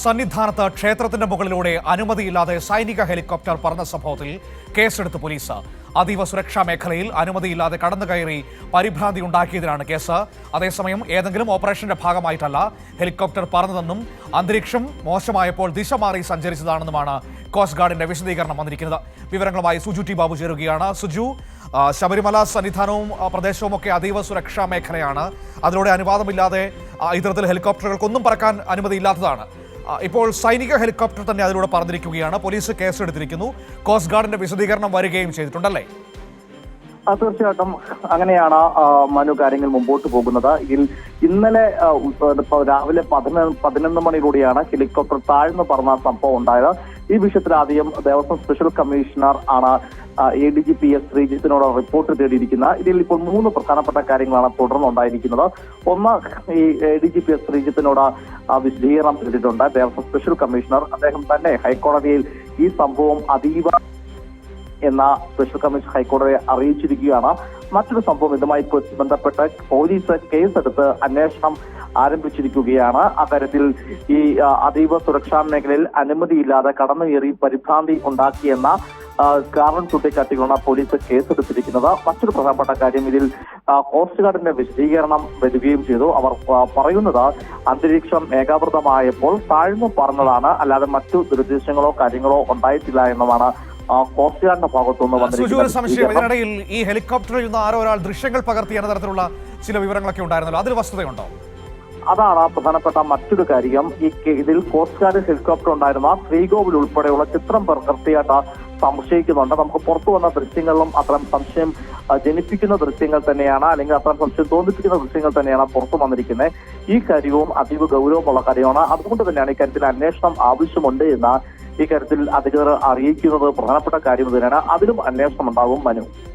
സന്നിധാനത്ത് ക്ഷേത്രത്തിന്റെ മുകളിലൂടെ അനുമതിയില്ലാതെ സൈനിക ഹെലികോപ്റ്റർ പറന്ന സംഭവത്തിൽ കേസെടുത്ത് പോലീസ്. അതീവ സുരക്ഷാ മേഖലയിൽ അനുമതിയില്ലാതെ കടന്നുകയറി പരിഭ്രാന്തി ഉണ്ടാക്കിയതിനാണ് കേസ്. അതേസമയം ഏതെങ്കിലും ഓപ്പറേഷന്റെ ഭാഗമായിട്ടല്ല ഹെലികോപ്റ്റർ പറന്നതെന്നും അന്തരീക്ഷം മോശമായപ്പോൾ ദിശ മാറി സഞ്ചരിച്ചതാണെന്നുമാണ് കോസ്റ്റ് ഗാർഡിന്റെ വിശദീകരണം വന്നിരിക്കുന്നത്. വിവരങ്ങളുമായി സുജു ടി ബാബു ചേരുകയാണ്. സുജു, ശബരിമല സന്നിധാനവും പ്രദേശവും ഒക്കെ അതീവ സുരക്ഷാ മേഖലയാണ്. അതിലൂടെ അനുവാദമില്ലാതെ ഇത്തരത്തിൽ ഹെലികോപ്റ്ററുകൾക്കൊന്നും പറക്കാൻ അനുമതിയില്ലാത്തതാണ്. ഇപ്പോൾ സൈനിക ഹെലികോപ്റ്റർ തന്നെ അതിലൂടെ പറന്നിരിക്കുകയാണ്. പോലീസ് കേസെടുത്തിരിക്കുന്നു. കോസ്റ്റ് ഗാർഡിന്റെ വിശദീകരണം വരികയും ചെയ്തിട്ടുണ്ടല്ലേ? തീർച്ചയായിട്ടും അങ്ങനെയാണ് മനു കാര്യങ്ങൾ മുമ്പോട്ട് പോകുന്നത്. ഇതിൽ ഇന്നലെ രാവിലെ 11 മണിയോടെയാണ് ഹെലികോപ്റ്റർ താഴ്ന്നു പറന്ന സംഭവം ഉണ്ടായത്. ഈ വിഷയത്തിൽ ആദ്യം ദേവസ്വം സ്പെഷ്യൽ കമ്മീഷണർ ആണ് ADGP ശ്രീജിത്തിനോട് റിപ്പോർട്ട് തേടിയിരിക്കുന്നത്. ഇതിൽ ഇപ്പോൾ 3 പ്രധാനപ്പെട്ട കാര്യങ്ങളാണ് തുടർന്നുണ്ടായിരിക്കുന്നത്. ഒന്ന്, ഈ ADGP ശ്രീജിത്തിനോട് വിശദീകരണം തേടിയിട്ടുണ്ട് ദേവസ്വം സ്പെഷ്യൽ കമ്മീഷണർ. അദ്ദേഹം തന്നെ ഹൈക്കോടതിയിൽ ഈ സംഭവം അതീവ എന്ന സ്പെഷ്യൽ കമ്മീഷൻ ഹൈക്കോടതിയെ അറിയിച്ചിരിക്കുകയാണ്. മറ്റൊരു സംഭവം ഇതുമായി ബന്ധപ്പെട്ട് പോലീസ് കേസെടുത്ത് അന്വേഷണം ആരംഭിച്ചിരിക്കുകയാണ്. അക്കാര്യത്തിൽ ഈ അതീവ സുരക്ഷാ മേഖലയിൽ അനുമതിയില്ലാതെ കടന്നുകയറി പരിഭ്രാന്തി ഉണ്ടാക്കിയെന്ന കാരണം ചൂണ്ടിക്കാട്ടിക്കൊണ്ടാണ് പോലീസ് കേസെടുത്തിരിക്കുന്നത്. മറ്റൊരു പ്രധാനപ്പെട്ട കാര്യം, ഇതിൽ കോസ്റ്റ് ഗാർഡിന്റെ വിശദീകരണം വരികയും ചെയ്തു. അവർ പറയുന്നത് അന്തരീക്ഷം ഏകാവൃതമായപ്പോൾ താഴ്ന്നു പറഞ്ഞതാണ്, അല്ലാതെ മറ്റു ദുരുദ്ദേശങ്ങളോ കാര്യങ്ങളോ ഉണ്ടായിട്ടില്ല എന്നുമാണ് കോസ്റ്റ് ഗാർഡിന്റെ ഭാഗത്തുനിന്ന് വന്നിരിക്കുന്നത്. ഇതിനിടയിൽ ഈ ഹെലികോപ്റ്ററിൽ നിന്ന് ആരോ ഒരാൾ ദൃശ്യങ്ങൾ പകർത്തി എന്ന തരത്തിലുള്ള ചില വിവരങ്ങളൊക്കെ ഉണ്ടായിരുന്നല്ലോ, അതിൽ വസ്തുതയുണ്ടോ? അതാണ് പ്രധാനപ്പെട്ട മറ്റൊരു കാര്യം. ഇതിൽ കോസ്റ്റ് ഗാർഡ് ഹെലികോപ്റ്റർ ഉണ്ടായിരുന്ന ശ്രീകോവിൽ ഉൾപ്പെടെയുള്ള ചിത്രം പകർത്തിയായിട്ട് സംശയിക്കുന്നുണ്ട്. നമുക്ക് പുറത്തു വന്ന ദൃശ്യങ്ങളിലും അത്തരം സംശയം ജനിപ്പിക്കുന്ന ദൃശ്യങ്ങൾ തന്നെയാണ്, അല്ലെങ്കിൽ അത്തരം സംശയം തോന്നിപ്പിക്കുന്ന ദൃശ്യങ്ങൾ തന്നെയാണ് പുറത്തു വന്നിരിക്കുന്നത്. ഈ കാര്യവും അതീവ ഗൗരവമുള്ള കാര്യമാണ്. അതുകൊണ്ട് തന്നെയാണ് ഇക്കാര്യത്തിൽ അന്വേഷണം ആവശ്യമുണ്ട് എന്ന ഈ കാര്യത്തിൽ അധികൃതർ അറിയിക്കുന്നത് പ്രധാനപ്പെട്ട കാര്യം തന്നെയാണ്. അതിലും അന്വേഷണം ഉണ്ടാകും മനു.